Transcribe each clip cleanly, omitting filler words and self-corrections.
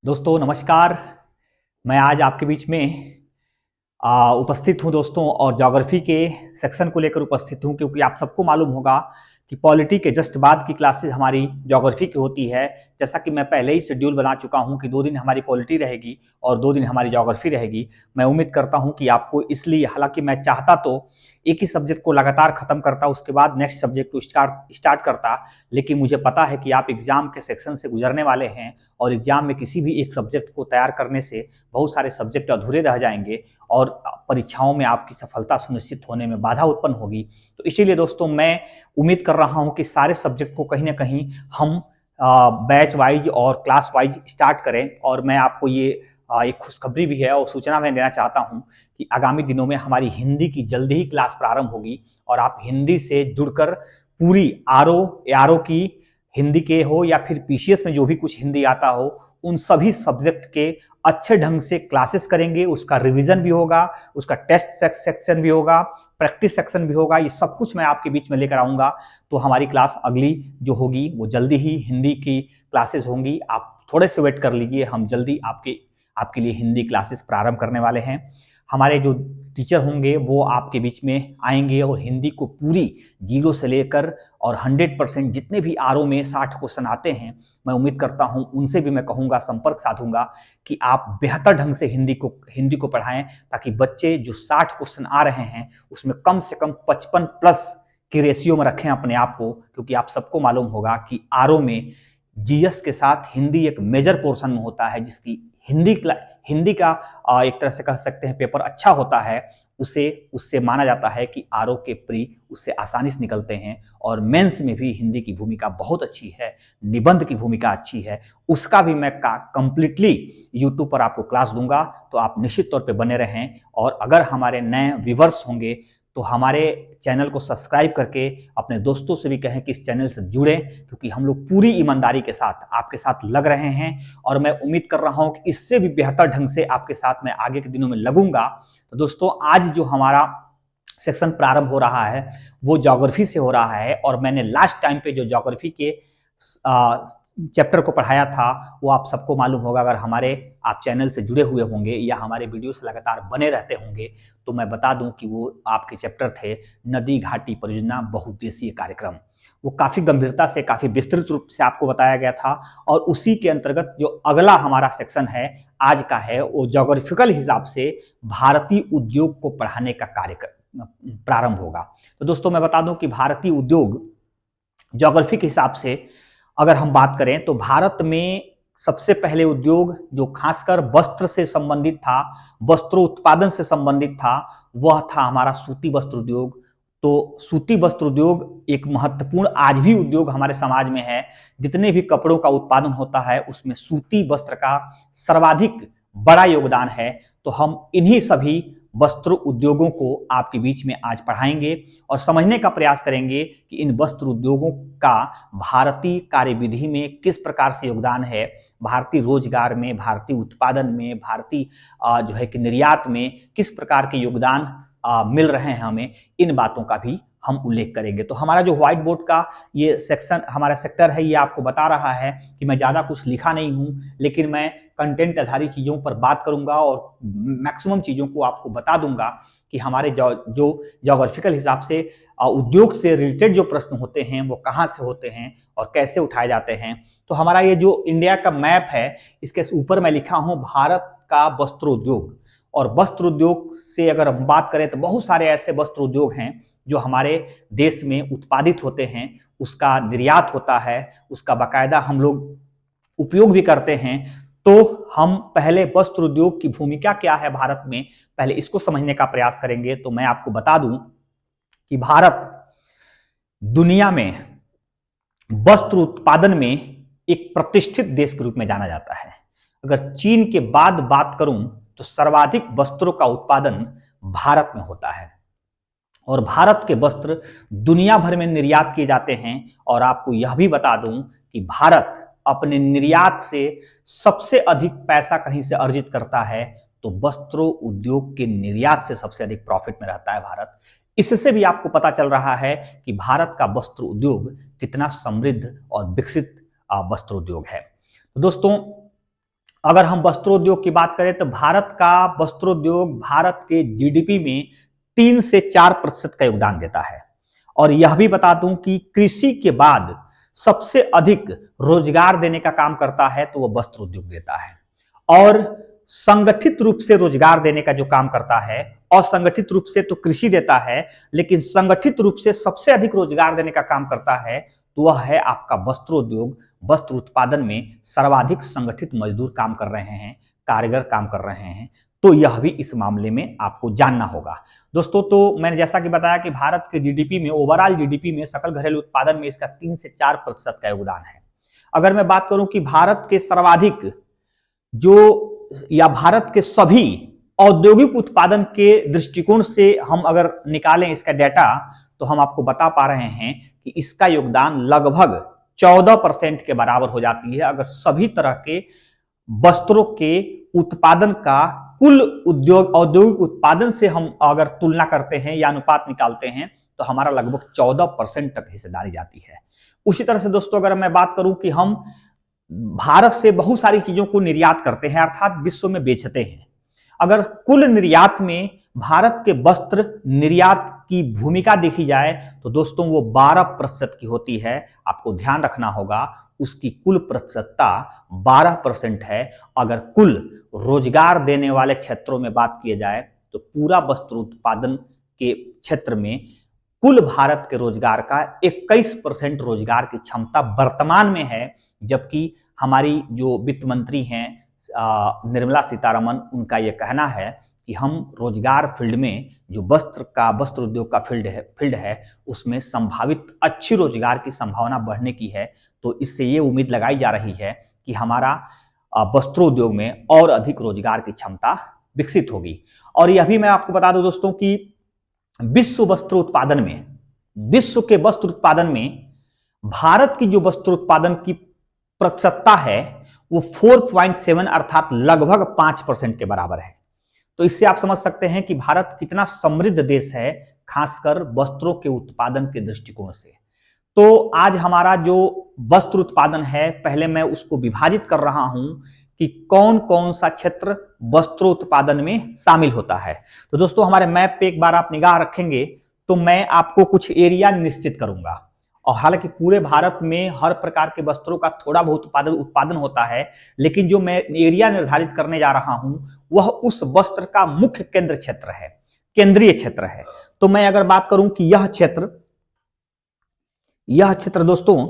दोस्तों नमस्कार। मैं आज आपके बीच में उपस्थित हूं दोस्तों, और ज्योग्राफी के सेक्शन को लेकर उपस्थित हूं क्योंकि आप सबको मालूम होगा कि पॉलिटी के जस्ट बाद की क्लासेस हमारी ज्योग्राफी की होती है। जैसा कि मैं पहले ही शेड्यूल बना चुका हूं कि 2 दिन हमारी पॉलिटी रहेगी और 2 दिन हमारी ज्योग्राफी रहेगी। मैं उम्मीद करता हूं कि आपको, इसलिए हालांकि मैं चाहता तो एक ही सब्जेक्ट को लगातार खत्म करता, उसके बाद नेक्स्ट सब्जेक्ट को स्टार्ट करता, लेकिन मुझे पता है कि आप एग्जाम के सेक्शन से गुजरने वाले हैं और एग्जाम में किसी भी एक सब्जेक्ट को तैयार करने से बहुत सारे सब्जेक्ट अधूरे रह जाएंगे और परीक्षाओं में आपकी सफलता सुनिश्चित होने में बाधा उत्पन्न होगी। तो इसीलिए दोस्तों मैं उम्मीद कर रहा हूं कि सारे सब्जेक्ट को कहीं ना कहीं हम बैच वाइज और क्लास वाइज स्टार्ट करें। और मैं आपको ये एक खुशखबरी भी है और सूचना मैं देना चाहता हूं कि आगामी दिनों में हमारी हिंदी की जल्दी ही क्लास प्रारंभ होगी और आप हिंदी से जुड़कर पूरी आर ओ की हिंदी के हो या फिर पीसीएस में जो भी कुछ हिंदी आता हो, उन सभी सब्जेक्ट के अच्छे ढंग से क्लासेस करेंगे। उसका रिवीजन भी होगा, उसका टेस्ट सेक्शन भी होगा, प्रैक्टिस सेक्शन भी होगा। ये सब कुछ मैं आपके बीच में लेकर आऊंगा। तो हमारी क्लास अगली जो होगी वो जल्दी ही हिंदी की क्लासेस होंगी। आप थोड़े से वेट कर लीजिए, हम जल्दी आपके लिए हिंदी क्लासेस प्रारंभ करने वाले हैं। हमारे जो टीचर होंगे वो आपके बीच में आएंगे और हिंदी को पूरी जीरो से लेकर और 100% जितने भी आरओ में 60 क्वेश्चन आते हैं, मैं उम्मीद करता हूं उनसे भी मैं कहूंगा, संपर्क साधूंगा कि आप बेहतर ढंग से हिंदी को पढ़ाएं, ताकि बच्चे जो 60 क्वेश्चन आ रहे हैं उसमें कम से कम 55 प्लस के रेशियो में रखें अपने आप को। क्योंकि आप सबको मालूम होगा कि आरओ में जीएस के साथ हिंदी एक मेजर पोर्शन में होता है, जिसकी हिंदी का एक तरह से कह सकते हैं पेपर अच्छा होता है, उससे माना जाता है कि आरओ के प्री उससे आसानी से निकलते हैं। और मेंस में भी हिंदी की भूमिका बहुत अच्छी है, निबंध की भूमिका अच्छी है। उसका भी मैं कंप्लीटली यूट्यूब पर आपको क्लास दूंगा, तो आप निश्चित तौर पे बने रहें। और अगर हमारे नए व्यूवर्स होंगे तो हमारे चैनल को सब्सक्राइब करके अपने दोस्तों से भी कहें कि इस चैनल से जुड़ें, क्योंकि हम लोग पूरी ईमानदारी के साथ आपके साथ लग रहे हैं और मैं उम्मीद कर रहा हूं कि इससे भी बेहतर ढंग से आपके साथ मैं आगे के दिनों में लगूंगा। तो दोस्तों आज जो हमारा सेक्शन प्रारंभ हो रहा है वो ज्योग्राफी से हो रहा है, और मैंने लास्ट टाइम पे जो ज्योग्राफी के चैप्टर को पढ़ाया था वो आप सबको मालूम होगा। अगर आप चैनल से जुड़े हुए होंगे या हमारे वीडियो से लगातार बने रहते होंगे तो मैं बता दूं कि वो आपके चैप्टर थे नदी घाटी परियोजना बहुउद्देशीय कार्यक्रम। वो काफी गंभीरता से, काफी विस्तृत रूप से आपको बताया गया था। और उसी के अंतर्गत जो अगला हमारा सेक्शन है आज का है, वो ज्योग्राफिकल हिसाब से भारतीय उद्योग को पढ़ाने का कार्यक्रम प्रारंभ होगा। तो दोस्तों मैं बता दूं कि भारतीय उद्योग ज्योग्राफी के हिसाब से अगर हम बात करें तो भारत में सबसे पहले उद्योग जो खासकर वस्त्र से संबंधित था, वस्त्रोत्पादन से संबंधित था, वह था हमारा सूती वस्त्र उद्योग। तो सूती वस्त्र उद्योग एक महत्वपूर्ण आज भी उद्योग हमारे समाज में है। जितने भी कपड़ों का उत्पादन होता है उसमें सूती वस्त्र का सर्वाधिक बड़ा योगदान है। तो हम इन्हीं सभी वस्त्र उद्योगों को आपके बीच में आज पढ़ाएंगे और समझने का प्रयास करेंगे कि इन वस्त्र उद्योगों का भारतीय कार्यविधि में किस प्रकार से योगदान है, भारतीय रोजगार में, भारतीय उत्पादन में, भारतीय जो है कि निर्यात में किस प्रकार के योगदान मिल रहे हैं हमें, इन बातों का भी हम उल्लेख करेंगे। तो हमारा जो व्हाइट बोर्ड का ये सेक्शन, हमारा सेक्टर है, ये आपको बता रहा है कि मैं ज़्यादा कुछ लिखा नहीं हूँ, लेकिन मैं कंटेंट आधारित चीज़ों पर बात करूंगा और मैक्सिमम चीज़ों को आपको बता दूंगा कि हमारे जो ज्योग्राफिकल हिसाब से उद्योग से रिलेटेड जो प्रश्न होते हैं वो कहाँ से होते हैं और कैसे उठाए जाते हैं। तो हमारा ये जो इंडिया का मैप है, इसके ऊपर मैं लिखा हूँ भारत का वस्त्र उद्योग। और वस्त्र उद्योग से अगर हम बात करें तो बहुत सारे ऐसे वस्त्र उद्योग हैं जो हमारे देश में उत्पादित होते हैं, उसका निर्यात होता है, उसका बाकायदा हम लोग उपयोग भी करते हैं। तो हम पहले वस्त्र उद्योग की भूमिका क्या है भारत में, पहले इसको समझने का प्रयास करेंगे। तो मैं आपको बता दूं कि भारत दुनिया में वस्त्र उत्पादन में एक प्रतिष्ठित देश के रूप में जाना जाता है। अगर चीन के बाद बात करूं तो सर्वाधिक वस्त्रों का उत्पादन भारत में होता है और भारत के वस्त्र दुनिया भर में निर्यात किए जाते हैं। और आपको यह भी बता दूं कि भारत अपने निर्यात से सबसे अधिक पैसा कहीं से अर्जित करता है, तो वस्त्रों उद्योग के निर्यात से सबसे अधिक प्रॉफिट में रहता है भारत। इससे भी आपको पता चल रहा है कि भारत का वस्त्र उद्योग कितना समृद्ध और विकसित वस्त्र उद्योग है। तो दोस्तों अगर हम वस्त्रोद्योग की बात करें तो भारत का वस्त्रोद्योग भारत के जीडीपी में 3 से 4% का योगदान देता है। और यह भी बता दूं कि कृषि के बाद सबसे अधिक रोजगार देने का काम करता है तो वह वस्त्र उद्योग देता है। और संगठित रूप से रोजगार देने का जो काम करता है, असंगठित रूप से तो कृषि देता है, लेकिन संगठित रूप से सबसे अधिक रोजगार देने का काम करता है तो वह है आपका वस्त्रोद्योग। वस्त्र उत्पादन में सर्वाधिक संगठित मजदूर काम कर रहे हैं, कारीगर काम कर रहे हैं। तो यह भी इस मामले में आपको जानना होगा दोस्तों। तो मैंने जैसा कि बताया कि भारत के जीडीपी में, ओवरऑल जीडीपी में, सकल घरेलू उत्पादन में इसका 3 से 4% का योगदान है। अगर मैं बात करूं कि भारत के सर्वाधिक या भारत के सभी औद्योगिक उत्पादन के दृष्टिकोण से हम अगर निकालें इसका डाटा, तो हम आपको बता पा रहे हैं कि इसका योगदान लगभग 14% के बराबर हो जाती है। अगर सभी तरह के वस्त्रों के उत्पादन का कुल औद्योगिक उत्पादन से हम अगर तुलना करते हैं या अनुपात निकालते हैं तो हमारा लगभग 14% तक हिस्सेदारी जाती है। उसी तरह से दोस्तों अगर मैं बात करूं कि हम भारत से बहुत सारी चीजों को निर्यात करते हैं, अर्थात विश्व में बेचते हैं। अगर कुल निर्यात में भारत के वस्त्र निर्यात की भूमिका देखी जाए तो दोस्तों वो 12% की होती है। आपको ध्यान रखना होगा उसकी कुल प्रतिशतता 12% है। अगर कुल रोजगार देने वाले क्षेत्रों में बात की जाए तो पूरा वस्त्र उत्पादन के क्षेत्र में कुल भारत के रोजगार का 21% रोजगार की क्षमता वर्तमान में है। जबकि हमारी जो वित्त मंत्री हैं निर्मला सीतारमण, उनका यह कहना है कि हम रोजगार फील्ड में जो वस्त्र उद्योग का फील्ड है उसमें संभावित अच्छी रोजगार की संभावना बढ़ने की है। तो इससे ये उम्मीद लगाई जा रही है कि हमारा वस्त्रोद्योग में और अधिक रोजगार की क्षमता विकसित होगी। और यह भी मैं आपको बता दूं दोस्तों कि विश्व के वस्त्र उत्पादन में भारत की जो वस्त्र उत्पादन की प्रतिशतता है वो 4.7 अर्थात लगभग 5% के बराबर है। तो इससे आप समझ सकते हैं कि भारत कितना समृद्ध देश है, खासकर वस्त्रों के उत्पादन के दृष्टिकोण से। तो आज हमारा जो वस्त्र उत्पादन है, पहले मैं उसको विभाजित कर रहा हूं कि कौन कौन सा क्षेत्र वस्त्रोत्पादन में शामिल होता है। तो दोस्तों हमारे मैप पे एक बार आप निगाह रखेंगे तो मैं आपको कुछ एरिया निश्चित करूंगा। और हालांकि पूरे भारत में हर प्रकार के वस्त्रों का थोड़ा बहुत उत्पादन होता है, लेकिन जो मैं एरिया निर्धारित करने जा रहा हूं वह उस वस्त्र का मुख्य केंद्रीय क्षेत्र है। तो मैं अगर बात करूं कि यह क्षेत्र दोस्तों,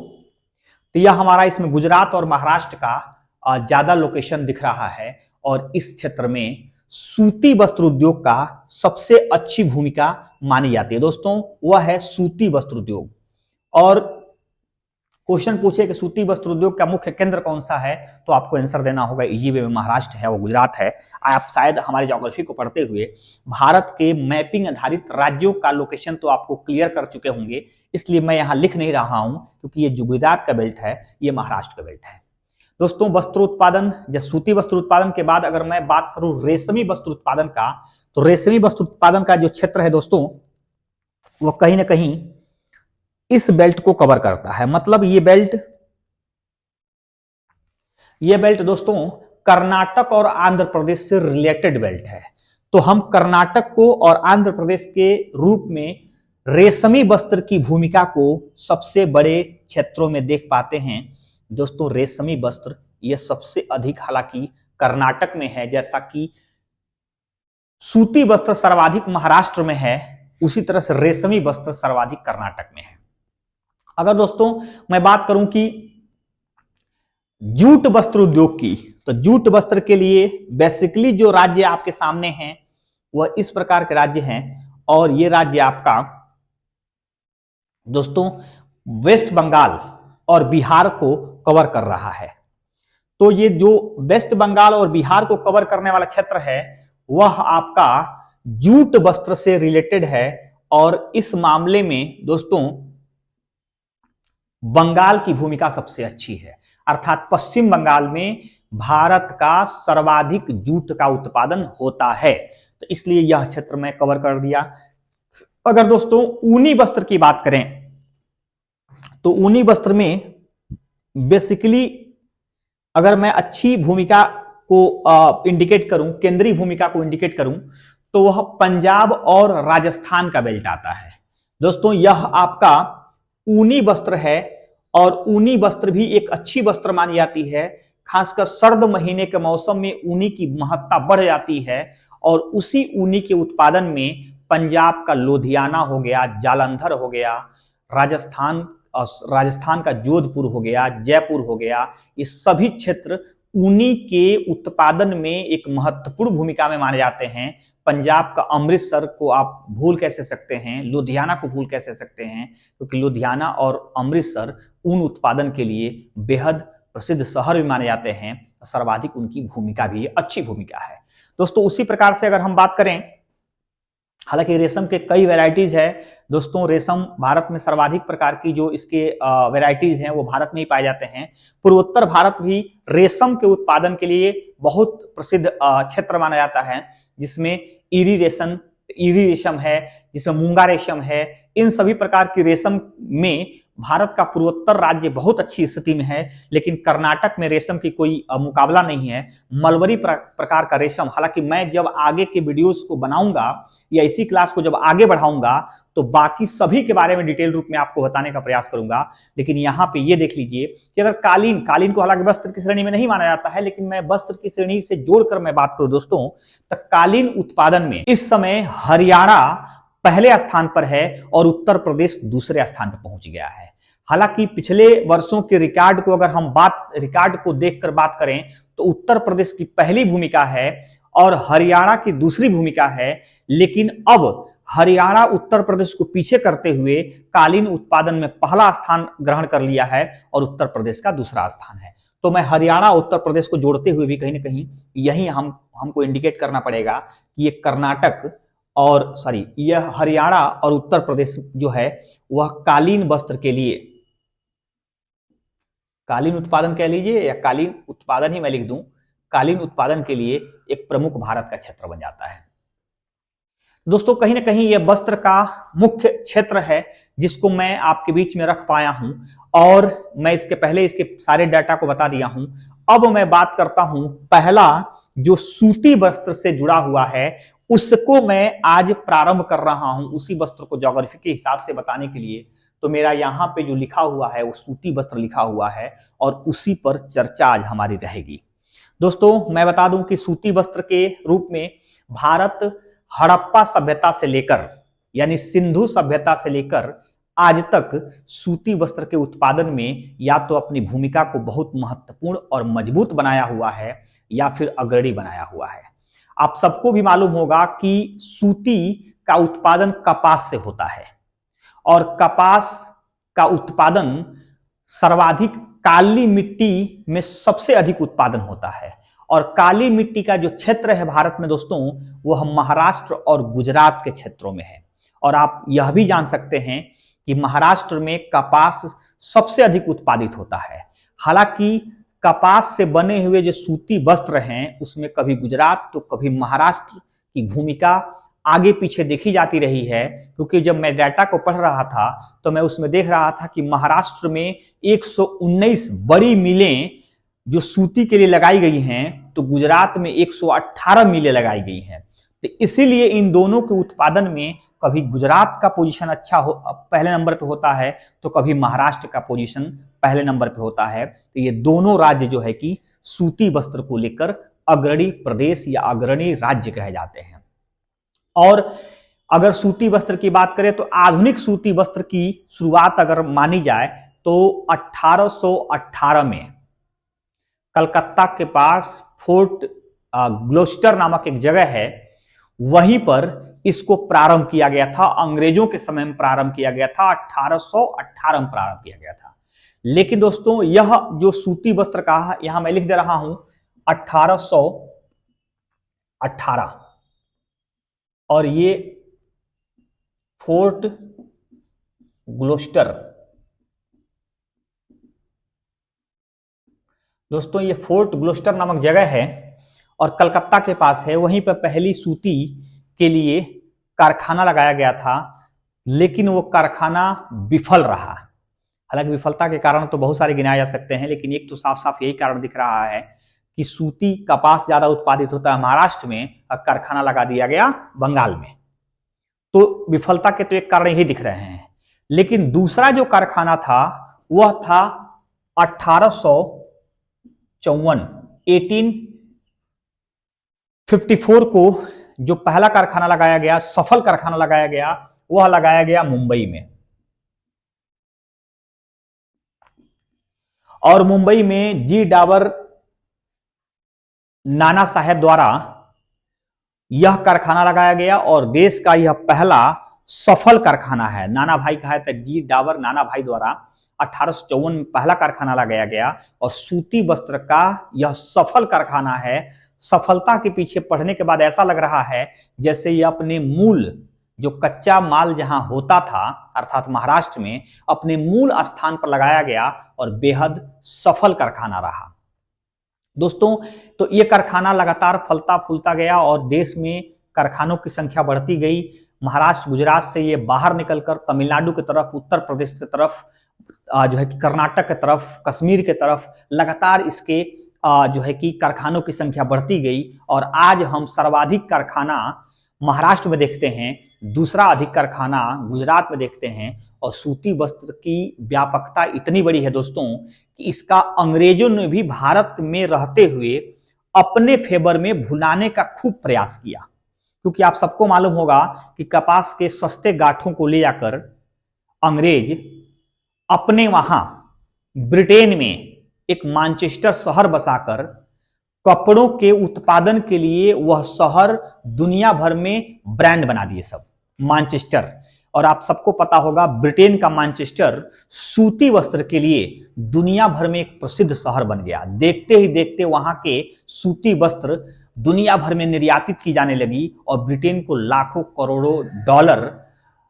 तो यह हमारा, इसमें गुजरात और महाराष्ट्र का ज्यादा लोकेशन दिख रहा है। और इस क्षेत्र में सूती वस्त्र उद्योग का सबसे अच्छी भूमिका मानी जाती है दोस्तों, वह है सूती वस्त्र उद्योग। और क्वेश्चन पूछे कि सूती वस्त्र उद्योग का मुख्य केंद्र कौन सा है, तो आपको आंसर देना होगा इजी वे में, महाराष्ट्र है, वो गुजरात है। आप शायद हमारे ज्योग्राफी को पढ़ते हुए भारत के मैपिंग आधारित राज्यों का लोकेशन तो आपको क्लियर कर चुके होंगे, इसलिए मैं यहाँ लिख नहीं रहा हूं क्योंकि ये जो गुजरात का बेल्ट है ये महाराष्ट्र का बेल्ट है। दोस्तों वस्त्रोत्पादन या सूती वस्त्र उत्पादन के बाद अगर मैं बात करूं रेशमी वस्त्र उत्पादन का, तो रेशमी वस्त्र उत्पादन का जो क्षेत्र है दोस्तों वह कहीं ना कहीं इस बेल्ट को कवर करता है। मतलब ये बेल्ट दोस्तों कर्नाटक और आंध्र प्रदेश से रिलेटेड बेल्ट है। तो हम कर्नाटक को और आंध्र प्रदेश के रूप में रेशमी वस्त्र की भूमिका को सबसे बड़े क्षेत्रों में देख पाते हैं। दोस्तों रेशमी वस्त्र यह सबसे अधिक हालांकि कर्नाटक में है, जैसा कि सूती वस्त्र सर्वाधिक महाराष्ट्र में है, उसी तरह से रेशमी वस्त्र सर्वाधिक कर्नाटक में है। अगर दोस्तों मैं बात करूं कि जूट वस्त्र उद्योग की, तो जूट वस्त्र के लिए बेसिकली जो राज्य आपके सामने हैं वह इस प्रकार के राज्य हैं। और ये राज्य आपका दोस्तों वेस्ट बंगाल और बिहार को कवर कर रहा है। तो ये जो वेस्ट बंगाल और बिहार को कवर करने वाला क्षेत्र है वह आपका जूट वस्त्र से रिलेटेड है। और इस मामले में दोस्तों बंगाल की भूमिका सबसे अच्छी है, अर्थात पश्चिम बंगाल में भारत का सर्वाधिक जूट का उत्पादन होता है। तो इसलिए यह क्षेत्र मैं कवर कर दिया। अगर दोस्तों ऊनी वस्त्र की बात करें तो ऊनी वस्त्र में बेसिकली अगर मैं अच्छी भूमिका को इंडिकेट करूं, केंद्रीय भूमिका को इंडिकेट करूं, तो वह पंजाब और राजस्थान का बेल्ट आता है। दोस्तों यह आपका ऊनी वस्त्र है और ऊनी वस्त्र भी एक अच्छी वस्त्र मानी जाती है। खासकर सर्द महीने के मौसम में ऊनी की महत्ता बढ़ जाती है और उसी ऊनी के उत्पादन में पंजाब का लुधियाना हो गया, जालंधर हो गया, राजस्थान का जोधपुर हो गया, जयपुर हो गया, ये सभी क्षेत्र ऊनी के उत्पादन में एक महत्वपूर्ण भूमिका में माने जाते हैं। पंजाब का अमृतसर को आप भूल कैसे सकते हैं, लुधियाना को भूल कैसे सकते हैं, क्योंकि लुधियाना और अमृतसर ऊन उत्पादन के लिए बेहद प्रसिद्ध शहर भी माने जाते हैं। सर्वाधिक उनकी भूमिका भी अच्छी भूमिका है। दोस्तों उसी प्रकार से अगर हम बात करें, हालांकि रेशम के कई वैरायटीज है दोस्तों, रेशम भारत में सर्वाधिक प्रकार की जो इसके वैरायटीज हैं वो भारत में ही पाए जाते हैं। पूर्वोत्तर भारत भी रेशम के उत्पादन के लिए बहुत प्रसिद्ध क्षेत्र माना जाता है, जिसमें ईरी रेशम है, जिसमें मूंगा रेशम है। इन सभी प्रकार की रेशम में भारत का पूर्वोत्तर राज्य बहुत अच्छी स्थिति में है, लेकिन कर्नाटक में रेशम की कोई मुकाबला नहीं है। मलबरी प्रकार का रेशम, हालांकि मैं जब आगे के वीडियोस को बनाऊंगा या इसी क्लास को जब आगे बढ़ाऊंगा तो बाकी सभी के बारे में डिटेल रूप में आपको बताने का प्रयास करूंगा। लेकिन यहाँ पे ये देख लीजिए कि अगर कालीन को हालांकि वस्त्र की श्रेणी में नहीं माना जाता है, लेकिन मैं वस्त्र की श्रेणी से जोड़कर मैं बात करूं दोस्तों, तो कालीन उत्पादन में इस समय हरियाणा पहले स्थान पर है और उत्तर प्रदेश दूसरे स्थान पर पहुंच गया है। हालांकि पिछले वर्षों के रिकॉर्ड को अगर हम रिकॉर्ड को देखकर बात करें तो उत्तर प्रदेश की पहली भूमिका है और हरियाणा की दूसरी भूमिका है, लेकिन अब हरियाणा उत्तर प्रदेश को पीछे करते हुए कालीन उत्पादन में पहला स्थान ग्रहण कर लिया है और उत्तर प्रदेश का दूसरा स्थान है। तो मैं हरियाणा उत्तर प्रदेश को जोड़ते हुए भी कहीं ना कहीं यही हमको इंडिकेट करना पड़ेगा कि ये कर्नाटक और यह हरियाणा और उत्तर प्रदेश जो है वह कालीन वस्त्र के लिए, कालीन उत्पादन कह लीजिए या कालीन उत्पादन ही मैं लिख दूं, कालीन उत्पादन के लिए एक प्रमुख भारत का क्षेत्र बन जाता है। दोस्तों कहीं ना कहीं यह वस्त्र का मुख्य क्षेत्र है जिसको मैं आपके बीच में रख पाया हूं और मैं इसके पहले इसके सारे डाटा को बता दिया हूं। अब मैं बात करता हूं पहला जो सूती वस्त्र से जुड़ा हुआ है, उसको मैं आज प्रारंभ कर रहा हूं उसी वस्त्र को ज्योग्राफी के हिसाब से बताने के लिए। तो मेरा यहाँ पे जो लिखा हुआ है वो सूती वस्त्र लिखा हुआ है और उसी पर चर्चा आज हमारी रहेगी। दोस्तों मैं बता दूं कि सूती वस्त्र के रूप में भारत हड़प्पा सभ्यता से लेकर यानी सिंधु सभ्यता से लेकर आज तक सूती वस्त्र के उत्पादन में या तो अपनी भूमिका को बहुत महत्वपूर्ण और मजबूत बनाया हुआ है या फिर अग्रणी बनाया हुआ है। आप सबको भी मालूम होगा कि सूती का उत्पादन कपास से होता है और कपास का उत्पादन सर्वाधिक काली मिट्टी में सबसे अधिक उत्पादन होता है और काली मिट्टी का जो क्षेत्र है भारत में दोस्तों वह महाराष्ट्र और गुजरात के क्षेत्रों में है। और आप यह भी जान सकते हैं कि महाराष्ट्र में कपास सबसे अधिक उत्पादित होता है। हालांकि कपास से बने हुए जो सूती वस्त्र हैं उसमें कभी गुजरात तो कभी महाराष्ट्र की भूमिका आगे पीछे देखी जाती रही है, क्योंकि जब मैं डाटा को पढ़ रहा था तो मैं उसमें देख रहा था कि महाराष्ट्र में 119 बड़ी मिलें जो सूती के लिए लगाई गई हैं तो गुजरात में 118 मिलें लगाई गई हैं। तो इसीलिए इन दोनों के उत्पादन में कभी गुजरात का पोजीशन अच्छा पहले नंबर पे होता है तो कभी महाराष्ट्र का पोजीशन पहले नंबर पे होता है। तो ये दोनों राज्य जो है कि सूती वस्त्र को लेकर अग्रणी प्रदेश या अग्रणी राज्य कहे जाते हैं। और अगर सूती वस्त्र की बात करें तो आधुनिक सूती वस्त्र की शुरुआत अगर मानी जाए तो 1818 में कलकत्ता के पास फोर्ट ग्लोस्टर नामक एक जगह है, वहीं पर इसको प्रारंभ किया गया था। अंग्रेजों के समय में प्रारंभ किया गया था, 1818 में प्रारंभ किया गया था। लेकिन दोस्तों यह जो सूती वस्त्र का यहां मैं लिख दे रहा हूं 1818 और ये फोर्ट ग्लोस्टर, दोस्तों ये फोर्ट ग्लोस्टर नामक जगह है और कलकत्ता के पास है। वहीं पर पहली सूती के लिए कारखाना लगाया गया था, लेकिन वो कारखाना विफल रहा। हालांकि विफलता के कारण तो बहुत सारे गिनाए जा सकते हैं, लेकिन एक तो साफ साफ यही कारण दिख रहा है कि सूती कपास ज्यादा उत्पादित होता है महाराष्ट्र में, कारखाना लगा दिया गया बंगाल में। तो विफलता के तो एक कारण यही दिख रहे हैं। लेकिन दूसरा जो कारखाना था वह था 1854 को जो पहला कारखाना लगाया गया, सफल कारखाना लगाया गया, वह लगाया गया मुंबई में। और मुंबई में जी डाबर नाना साहेब द्वारा यह कारखाना लगाया गया और देश का यह पहला सफल कारखाना है। नाना भाई कहा था, जी डाबर नाना भाई द्वारा 1854 में पहला कारखाना लगाया गया और सूती वस्त्र का यह सफल कारखाना है। सफलता के पीछे पढ़ने के बाद ऐसा लग रहा है जैसे ये अपने मूल जो कच्चा माल जहां होता था अर्थात महाराष्ट्र में, अपने मूल स्थान पर लगाया गया और बेहद सफल कारखाना रहा। दोस्तों, तो ये कारखाना लगातार फलता फूलता गया और देश में कारखानों की संख्या बढ़ती गई। महाराष्ट्र गुजरात से ये बाहर निकलकर तमिलनाडु की तरफ, उत्तर प्रदेश की तरफ, जो है कि कर्नाटक की तरफ, कश्मीर की तरफ लगातार इसके जो है कि कारखानों की संख्या बढ़ती गई। और आज हम सर्वाधिक कारखाना महाराष्ट्र में देखते हैं, दूसरा अधिक कारखाना गुजरात में देखते हैं। और सूती वस्त्र की व्यापकता इतनी बड़ी है दोस्तों कि इसका अंग्रेजों ने भी भारत में रहते हुए अपने फेवर में भुनाने का खूब प्रयास किया। क्योंकि आप सबको मालूम होगा कि कपास के सस्ते गांठों को ले जाकर अंग्रेज अपने वहां ब्रिटेन में एक मैनचेस्टर शहर बसाकर कपड़ों के उत्पादन के लिए वह शहर दुनिया भर में ब्रांड बना दिए सब, मैनचेस्टर। और आप सबको पता होगा ब्रिटेन का मैनचेस्टर सूती वस्त्र के लिए दुनिया भर में एक प्रसिद्ध शहर बन गया। देखते ही देखते वहां के सूती वस्त्र दुनिया भर में निर्यातित की जाने लगी और ब्रिटेन को लाखों करोड़ों डॉलर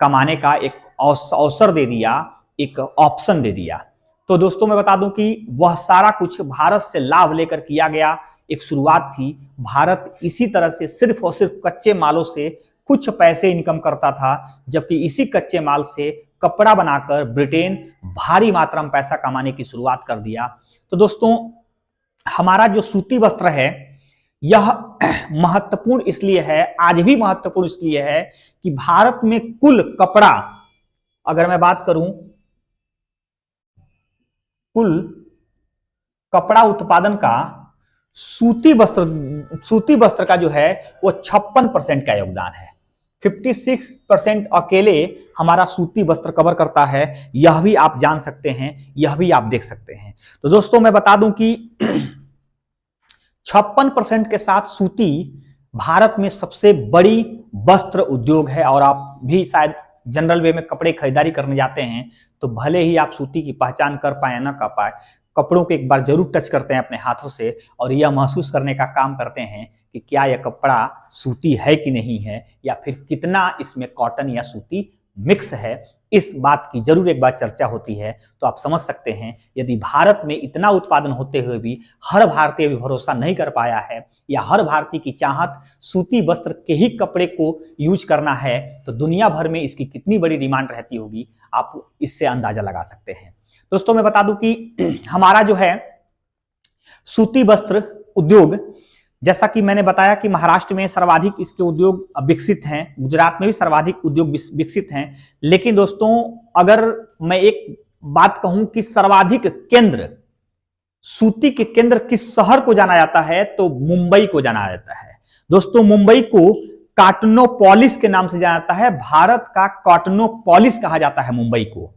कमाने का एक अवसर दे दिया, एक ऑप्शन दे दिया। तो दोस्तों मैं बता दूं कि वह सारा कुछ भारत से लाभ लेकर किया गया, एक शुरुआत थी। भारत इसी तरह से सिर्फ और सिर्फ कच्चे मालों से कुछ पैसे इनकम करता था, जबकि इसी कच्चे माल से कपड़ा बनाकर ब्रिटेन भारी मात्रा में पैसा कमाने की शुरुआत कर दिया। तो दोस्तों हमारा जो सूती वस्त्र है यह महत्वपूर्ण इसलिए है, आज भी महत्वपूर्ण इसलिए है कि भारत में कुल कपड़ा, अगर मैं बात करूं कुल कपड़ा उत्पादन का, सूती वस्त्र का जो है वो 56% का योगदान है। 56% अकेले हमारा सूती वस्त्र कवर करता है। यह भी आप जान सकते हैं, यह भी आप देख सकते हैं। तो दोस्तों मैं बता दूं कि 56% के साथ सूती भारत में सबसे बड़ी वस्त्र उद्योग है। और आप भी शायद जनरल वे में कपड़े खरीदारी करने जाते हैं तो भले ही आप सूती की पहचान कर पाए ना कर पाए, कपड़ों को एक बार जरूर टच करते हैं अपने हाथों से और यह महसूस करने का काम करते हैं कि क्या यह कपड़ा सूती है कि नहीं है, या फिर कितना इसमें कॉटन या सूती मिक्स है। इस बात की जरूर एक बार चर्चा होती है। तो आप समझ सकते हैं यदि भारत में इतना उत्पादन होते हुए भी हर भारतीय भी भरोसा नहीं कर पाया है, या हर भारतीय की चाहत सूती वस्त्र के ही कपड़े को यूज करना है, तो दुनिया भर में इसकी कितनी बड़ी डिमांड रहती होगी, आप इससे अंदाजा लगा सकते हैं। दोस्तों मैं बता दूं कि हमारा जो है सूती वस्त्र उद्योग, जैसा कि मैंने बताया कि महाराष्ट्र में सर्वाधिक इसके उद्योग विकसित हैं, गुजरात में भी सर्वाधिक उद्योग विकसित हैं। लेकिन दोस्तों अगर मैं एक बात कहूं कि सर्वाधिक केंद्र, सूती के केंद्र किस शहर को जाना जाता है, तो मुंबई को जाना जाता है। दोस्तों मुंबई को कॉटनोपोलिस के नाम से जाना जाता है, भारत का कॉटनोपोलिस कहा जाता है मुंबई को।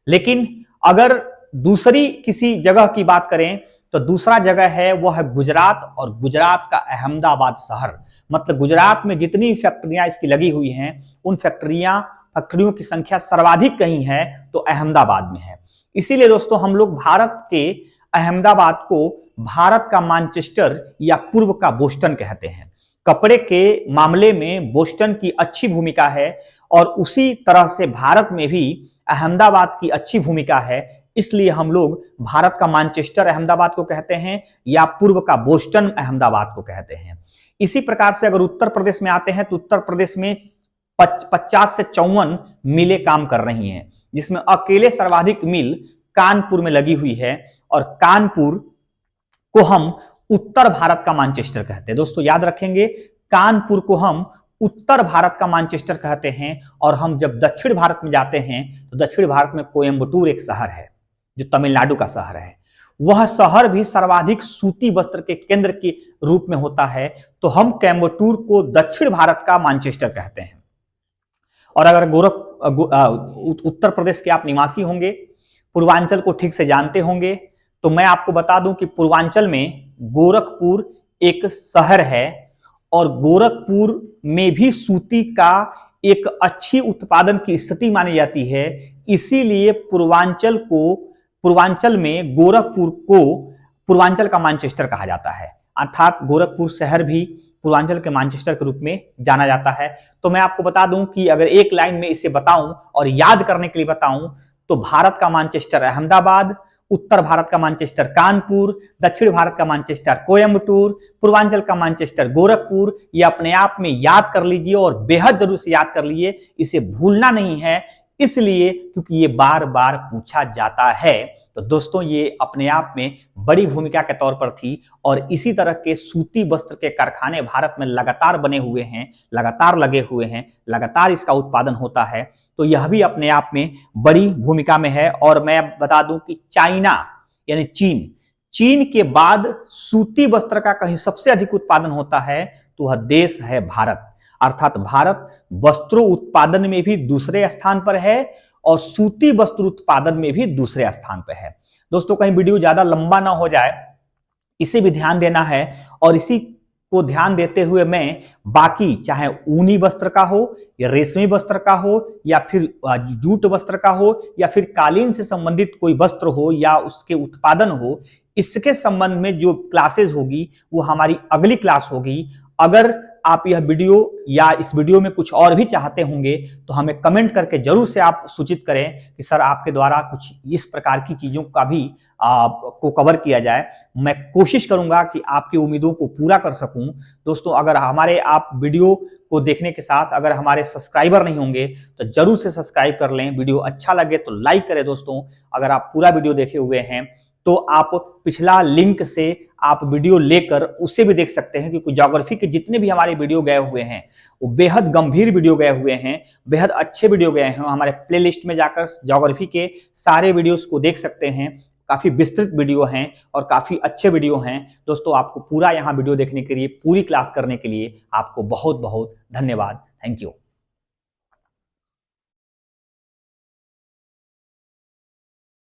लेकिन अगर दूसरी किसी जगह की बात करें तो दूसरा जगह है वो है गुजरात, और गुजरात का अहमदाबाद शहर। मतलब गुजरात में जितनी फैक्ट्रियां इसकी लगी हुई हैं उन फैक्ट्रियों की संख्या सर्वाधिक कहीं है तो अहमदाबाद में है। इसीलिए दोस्तों हम लोग भारत के अहमदाबाद को भारत का मैनचेस्टर या पूर्व का बोस्टन कहते हैं। कपड़े के मामले में बोस्टन की अच्छी भूमिका है और उसी तरह से भारत में भी अहमदाबाद की अच्छी भूमिका है। इसलिए हम लोग भारत का मैनचेस्टर अहमदाबाद को कहते हैं या पूर्व का बोस्टन अहमदाबाद को कहते हैं। इसी प्रकार से अगर उत्तर प्रदेश में आते हैं तो उत्तर प्रदेश में 50 से 54 मिलें काम कर रही हैं, जिसमें अकेले सर्वाधिक मिल कानपुर में लगी हुई है। और कानपुर को हम उत्तर भारत का मैनचेस्टर कहते हैं। दोस्तों याद रखेंगे, कानपुर को हम उत्तर भारत का मैनचेस्टर कहते हैं। और हम जब दक्षिण भारत में जाते हैं तो दक्षिण भारत में कोयम्बटूर एक शहर है जो तमिलनाडु का शहर है। वह शहर भी सर्वाधिक सूती वस्त्र के केंद्र के रूप में होता है। तो हम कोयम्बटूर को दक्षिण भारत का मैनचेस्टर कहते हैं। और अगर उत्तर प्रदेश के आप निवासी होंगे, पूर्वांचल को ठीक से जानते होंगे, तो मैं आपको बता दूं कि पूर्वांचल में गोरखपुर एक शहर है और गोरखपुर में भी सूती का एक अच्छी उत्पादन की स्थिति मानी जाती है। इसीलिए पूर्वांचल में गोरखपुर को पूर्वांचल का मैनचेस्टर कहा जाता है। अर्थात गोरखपुर शहर भी पूर्वांचल के मैनचेस्टर के रूप में जाना जाता है। तो मैं आपको बता दूं कि अगर एक लाइन में इसे बताऊं और याद करने के लिए बताऊं तो भारत का मैनचेस्टर अहमदाबाद, उत्तर भारत का मैनचेस्टर कानपुर, दक्षिण भारत का मैनचेस्टर कोयम्बटूर, पूर्वांचल का मैनचेस्टर गोरखपुर। ये अपने आप में याद कर लीजिए और बेहद जरूर से याद कर लीजिए, इसे भूलना नहीं है, इसलिए क्योंकि ये बार बार पूछा जाता है। तो दोस्तों ये अपने आप में बड़ी भूमिका के तौर पर थी। और इसी तरह के सूती वस्त्र के कारखाने भारत में लगातार बने हुए हैं, लगातार लगे हुए हैं, लगातार इसका उत्पादन होता है। तो यह भी अपने आप में बड़ी भूमिका में है। और मैं बता दूं कि चाइना यानी चीन के बाद सूती वस्त्र का कहीं सबसे अधिक उत्पादन होता है तो वह देश है भारत। अर्थात भारत वस्त्रों उत्पादन में भी दूसरे स्थान पर है और सूती वस्त्र उत्पादन में भी दूसरे स्थान पर है। दोस्तों कहीं वीडियो ज्यादा लंबा ना हो जाए, इसे भी ध्यान देना है। और इसी को ध्यान देते हुए मैं बाकी चाहे ऊनी वस्त्र का हो या रेशमी वस्त्र का हो या फिर जूट वस्त्र का हो या फिर कालीन से संबंधित कोई वस्त्र हो या उसके उत्पादन हो, इसके संबंध में जो क्लासेस होगी वो हमारी अगली क्लास होगी। अगर आप यह वीडियो या इस वीडियो में कुछ और भी चाहते होंगे तो हमें कमेंट करके जरूर से आप सूचित करें कि सर आपके द्वारा कुछ इस प्रकार की चीजों का भी को कवर किया जाए। मैं कोशिश करूंगा कि आपकी उम्मीदों को पूरा कर सकूं। दोस्तों अगर हमारे आप वीडियो को देखने के साथ अगर हमारे सब्सक्राइबर नहीं होंगे तो जरूर से सब्सक्राइब कर लें। वीडियो अच्छा लगे तो लाइक करें। दोस्तों अगर आप पूरा वीडियो देखे हुए हैं तो आप पिछला लिंक से आप वीडियो लेकर उसे भी देख सकते हैं, क्योंकि ज्योग्राफी के जितने भी हमारे वीडियो गए हुए हैं वो बेहद गंभीर वीडियो गए हुए हैं, बेहद अच्छे वीडियो गए हैं। हमारे प्लेलिस्ट में जाकर ज्योग्राफी के सारे वीडियोस को देख सकते हैं। काफी विस्तृत वीडियो हैं और काफी अच्छे वीडियो हैं। दोस्तों आपको पूरा यहाँ वीडियो देखने के लिए, पूरी क्लास करने के लिए आपको बहुत बहुत धन्यवाद। Thank you.